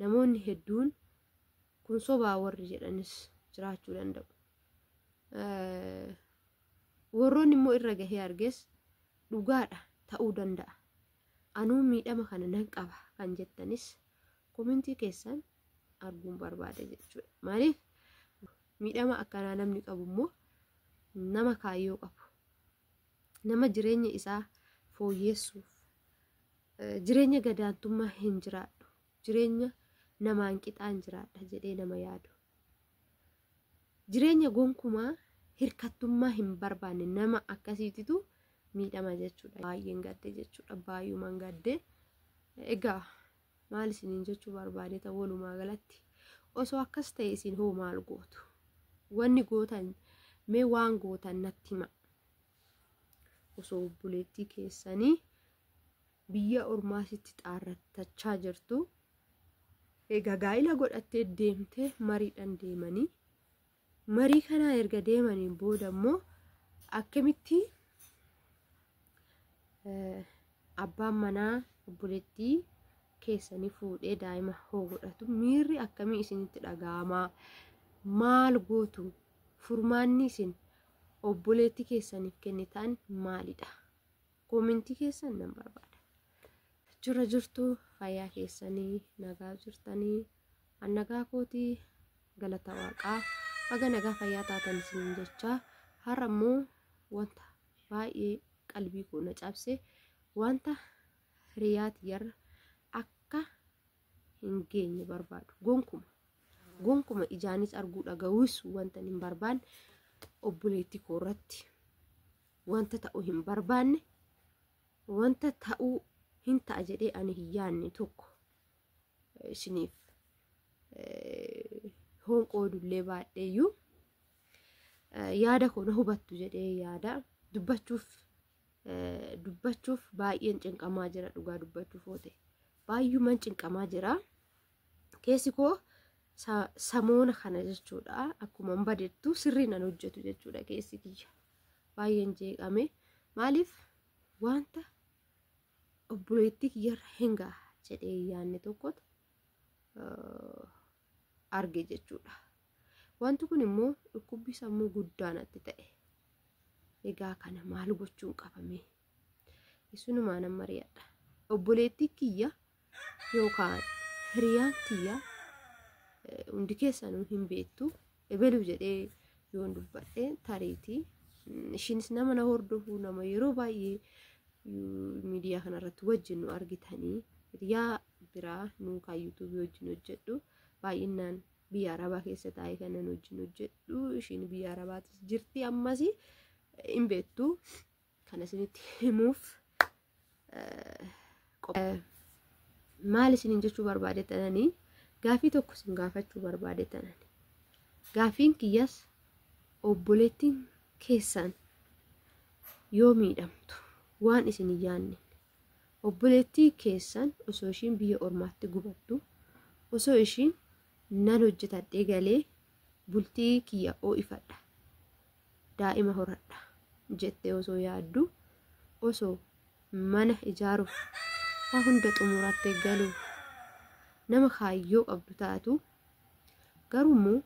namoonni hedduun kun sobaa warri jedhanis jiraachuu danda'u. Warroonni immoo irra gahee arges dhugaadha ta'uu danda'a. Anuu miidhama kana nan qaba kan jettanis komentii keessan arguun barbaada jechuudha. Maaliif miidhama akkanaa namni qabu immoo nama kaayyoo qabu, nama jireenya isaa fooyyeessuuf, jireenya gadaantummaa hin jiraadhu, jireenya namaan qixaan jiraadha jedhee nama yaadu, jireenya gonkumaa hirkattummaa hin barbaanne nama akkasiititu miidhama jechuudha. Baay'een gadde jechuudha. Baay'umaan gadde. Egaa maal isiniin jechuu barbaadeta walumaa galatti osoo akkas ta'e isin hoo maal gootu? Wanni gootan mee waan gootan natti hima. Osoo obboleettii keessanii biyya ormaasitti xaarratachaa jirtu, egaa gaa'ila godhattee deemtee mariidhaan deemanii, marii kana erga deemaniin booda immoo akkamitti abbaan manaa obboleettii keessanii fuudhee daa'ima hoo godhatu miirri akkamii isinitti dhaga'amaa? Maal gootu? Furmaanni isin obboleettii keessaniif kennitan maalidha? Komentii keessan nan barbaada. Jira jirtu fayyaa keessanii nagaa jirtanii annagaa kootii galata waaqaa haga nagaa fayyaa taatan isiniin jecha har'a immoo wanta baay'ee qalbii koo na cabse wanta hiriyaati yarra akka hin geenye barbaadu. Gonkuma ijaanis arguu dhaga'uus wanta hin barbaanne obboleettii koo irratti wanta ta'uu hin barbaanne, wanta ta'uu hin ta'a jedhee ani hin yaanne tokko isiniif hoon qoodullee baadheeyyuu yaada koo na hubattu jedhee yaada dubbachuuf baay'een cinqamaa jira. Dhugaa dubbachuuf oote baay'umaan cinqamaa jira. Keessi koo samoona kana jechuudha. Akkuma badettu sirrii nan hojjetu jechuudha. Keessi kiyya baay'een jeeqame. Maaliif wanta obboleettii kiyyarra hingaa jedhee yaanne tokkotu arge jechuudha. Wanti kun immoo dhukkubbii sammuu guddaa natti ta'e. Egaa kana maal gochuun qabame? Isunumaa nan mari'adha. Obboleettii kiyya yookaan hiriyaan kiyya hundi keessanuu hin beektu ebelu jedhee yoon dubbadhe tariitii ishinis nama na hordofu nama yeroo baay'ee miidiyaa kanarratti wajjin nu argitanii hiriyaa biraa nu kan yuutuubii wajjin hojjedhu baay'inaan biyya arabaa keessa taa'ee kan nan wajjin hojjedhu. Ishiin biyya arabaatis jirti ammas hin beektu. Kana isinitti himuuf maal isiniin jechuu barbaadetanii gaafii tokko isin gaafachuu barbaadetanii. Gaafiin kiyyas obboleettiin keessan yoo miidhamtu waan isin hin yaanne, obboleettii keessan osoo ishiin biyya ormaatti gubattu, osoo ishiin nan hojjetadhee galee bultii kiyya oo'ifadha, daa'ima horadha jettee osoo yaaddu, osoo mana ijaaruuf waa hunda xumurattee galuuf nama kaayyoo qabdu taatu, garuu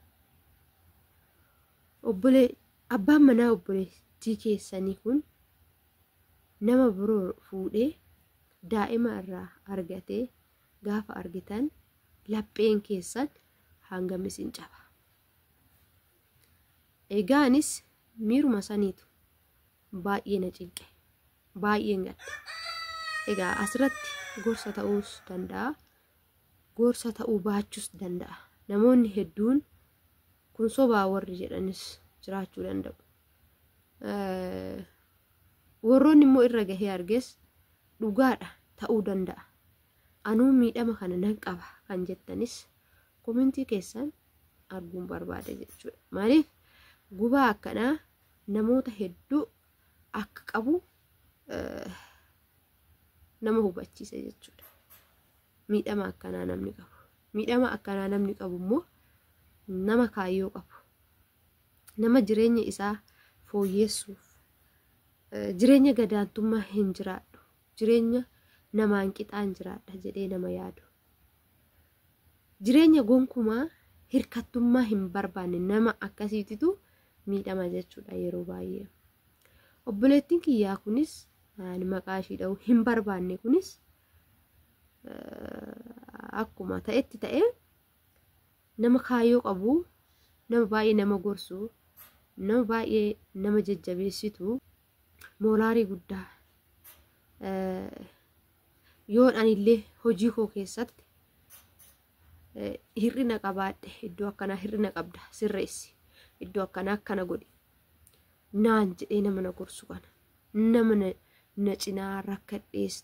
abbaan manaa obboleettii keessanii kun nama biroo fuudhee daa'ima irraa argatee gaafa argitan lapheen keessan hangam isin caba. Egaanis miiruma saniitu baay'ee na cinqe, baay'een gadde. Egaa asirratti gorsa ta'uus danda'a, gorsa ta'uu baachuus danda'a. Namoonni hedduun kun sobaa warri jedhanis jiraachuu danda'u. Warroonni immoo irra gahee arges dhugaadha ta'uu danda'a. Anuu miidhama kana nan qaba kan jettanis komentii keessan arguun barbaada jechuudha. Maaliif gubaa akkanaa namoota hedduu akka qabu nama hubachiisa jechuudha. Miidhama akkanaa namni qabu. Miidhama akkanaa namni qabu immoo nama kaayyoo qabu. Nama jireenya isaa fooyyeessuuf, jireenya gadaantummaa hin jiraadhu, jireenya namaan qixaan jiraadha jedhee nama yaadu. jireenya gonkumaa hirkattummaa hin barbaanne nama akkasiititu miidhama jechuudha yeroo baay'ee. Obboleettiin kiyyaa kunis maqaa ishii dha'uu hin barbaanne kunis akkuma ta'etti ta'e nama kaayyoo qabu, nama baay'ee nama gorsu, nama baay'ee nama jajjabeessitu, mooraalii guddaa yoon anillee hojii koo keessatti hir'ina qabaadhe iddoo akkanaa hir'ina qabda sirreessi, iddoo akkanaa akkana godhi naan jedhee nama na gorsu kana, nama na cinaa rakkadhees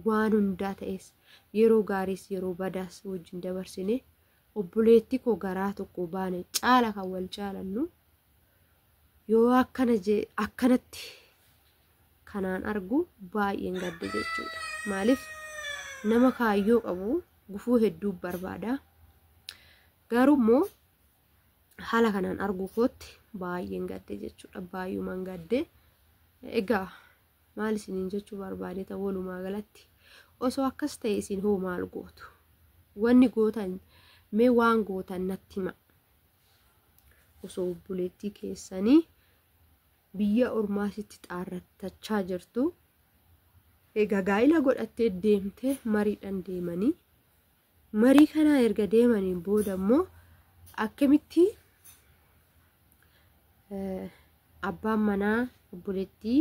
waan hundaa ta'es yeroo gaariis yeroo badaas wajjin dabarsine obboleettii koo garaa tokko baane caala kan wal caalannu yoo akkanatti kanaan argu baay'een gadde jechuudha. Maaliif nama kaayyoo qabu gufuu hedduu barbaada. Garuu immoo haala kanaan argu kootti baay'een gadde jechuudha. Baay'umaan gadde. Egaa maal isiniin jechuu barbaade ta'u walumaa galatti osoo akkas ta'e isin hoo maal gootu? Wanni gootan mee waan gootan natti hima. Osoo obboleettii keessanii biyya ormaasitti xaarratachaa jirtu egaa gaa'ila godhattee deemtee mariidhaan deemanii marii kanaa erga deemaniin booda immoo akkamitti abbaan manaa obboleettii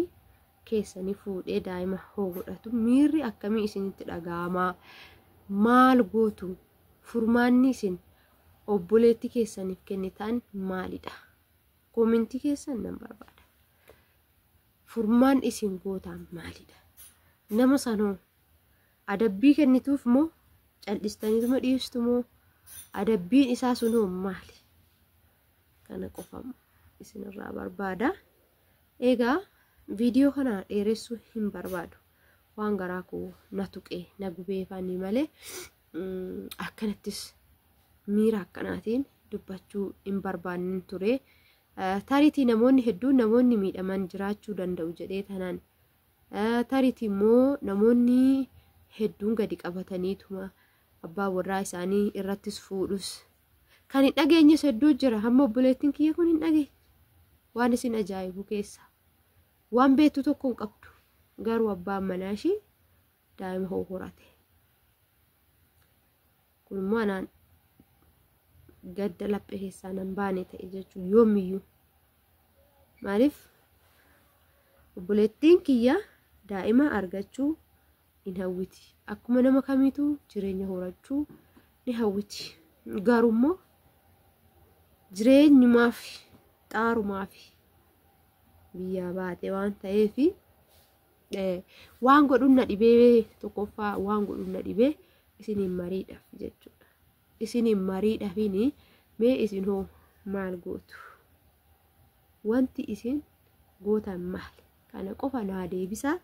keessanii fuudhee daa'ima hoo godhatu miirri akkamii isinitti dhaga'amaa? Maal gootu? Furmaanni isin obboleettii keessaniif kennitan maalidha? Koomentii keessan nan barbaada. Furmaan isin gootan maalidha? Nama sanoo adabbii kennituuf moo cal'istaniituma dhiistu moo adabbiin isaa sunoo maali? Kana qofa isinirraa barbaada. Egaa viidiyoo kana dheeressuu hin barbaadu. Waan garaa koo na tuqee na gubeefanii malee akkanattis miira akkanaatiin dubbachuu hin barbaanne ture. Tariitii namoonni hedduun namoonni miidhaman jiraachuu danda'u jedhee tanaan tariitii immoo namoonni hedduun gadi qabataniituma abbaa warraa isaanii irrattis fuudhus kan hin dhageenyes hedduu jira. Hamma obboleettiin kiyya kun hin dhageenye waan isin ajaa'ibu keessa waan beektu tokko hin qabdu. Garuu abbaan manaa ishii daa'ima horate. Kun immoo anaan gadda laphee keessaa nan baane ta'e jechuun yoomiyyuu. Maaliif obboleettiin kiyya daa'ima argachuu hin hawwiti. Akkuma nama kamiitu jireenya horachuu ni hawwiti. Garuu immoo jireenyumaaf xaarumaaf biyyaa baate waan ta'eef waan godhuun na dhibee tokkoffaa waan godhuun na dhibee isiniin mariidhaaf jechuudha. Isiniin mariidhaafini mee isin hoo maal gootu? Wanti isin gootan maali? Kana qofa naa deebisaa.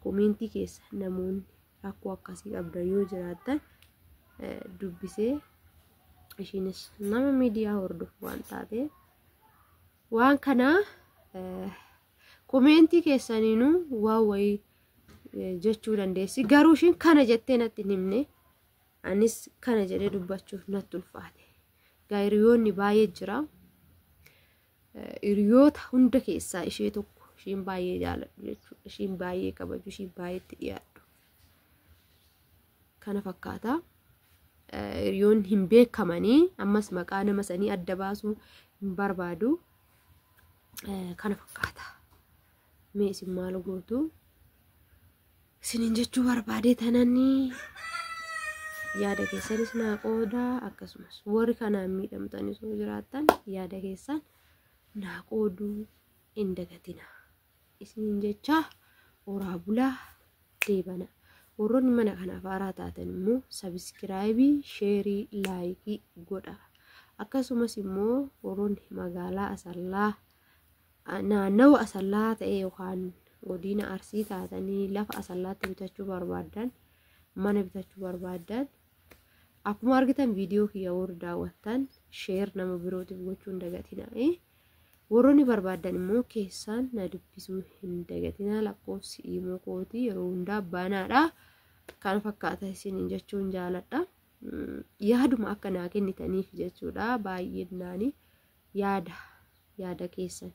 Koomentii keessa namoonni rakkoo akkasii qabdan yoo jiraatan dubbisee ishinis nama miidiyaa hordofu waan taate waan kana koomentii keessaniinuu waa wayii jechuu dandeessi. Garuu ishiin kana jettee natti hin himne anis kana jedhee dubbachuuf natti ulfaate. Hiriyoonni baay'ee jira. Hiriyoota hunda keessaa ishee tokko. Ishiin baay'ee jaaladhu jechuudha. Ishiin baay'ee kabaju, ishiin baay'eetti dhiyaadhu. Kana fakkaata. Hiriyoonni hin beekamanii ammas maqaa nama sanii adda baasuu hin barbaadu. Kana fakkaata. Mee isin maal gootu? Isiniin jechuu barbaadee tanani yaada keessanis naa qoodaa. Akkasumas warri kanaan miidhamtanis yoo jiraattan yaada keessan naa qooduu hin dagatina. Isiniin jecha horaa bulaa deebana. Warroonni mana kanaaf haaraa taatan immoo sabiskiraayibii, sheerii, laayikii godha. Akkasumas immoo warroonni magaalaa Asallaa naannawa Asallaa ta'e yookaan godina Arsii taatanii lafa Asallaatti bitachuu barbaadan, mana bitachuu barbaadan akkuma argitan viidiyoo kiyya warri daawwattan sheer nama birootiif gochuu hin dagatina. Warroonni barbaadan immoo keessaan na dubbisuu hin dagatina. Lakkoofsi immoo kooti yeroo hundaa banaadha. Kan fakkaata isiniin jechuun jaaladha. yaaduma akka naa kennitaniif jechuudha. Baay'inaan yaada keessan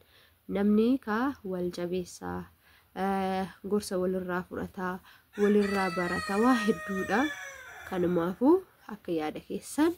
namni wal jabeessaa gorsa walirraa fudhataa walirraa barataa waa hedduudha. Kanumaafuu akka yaada keessan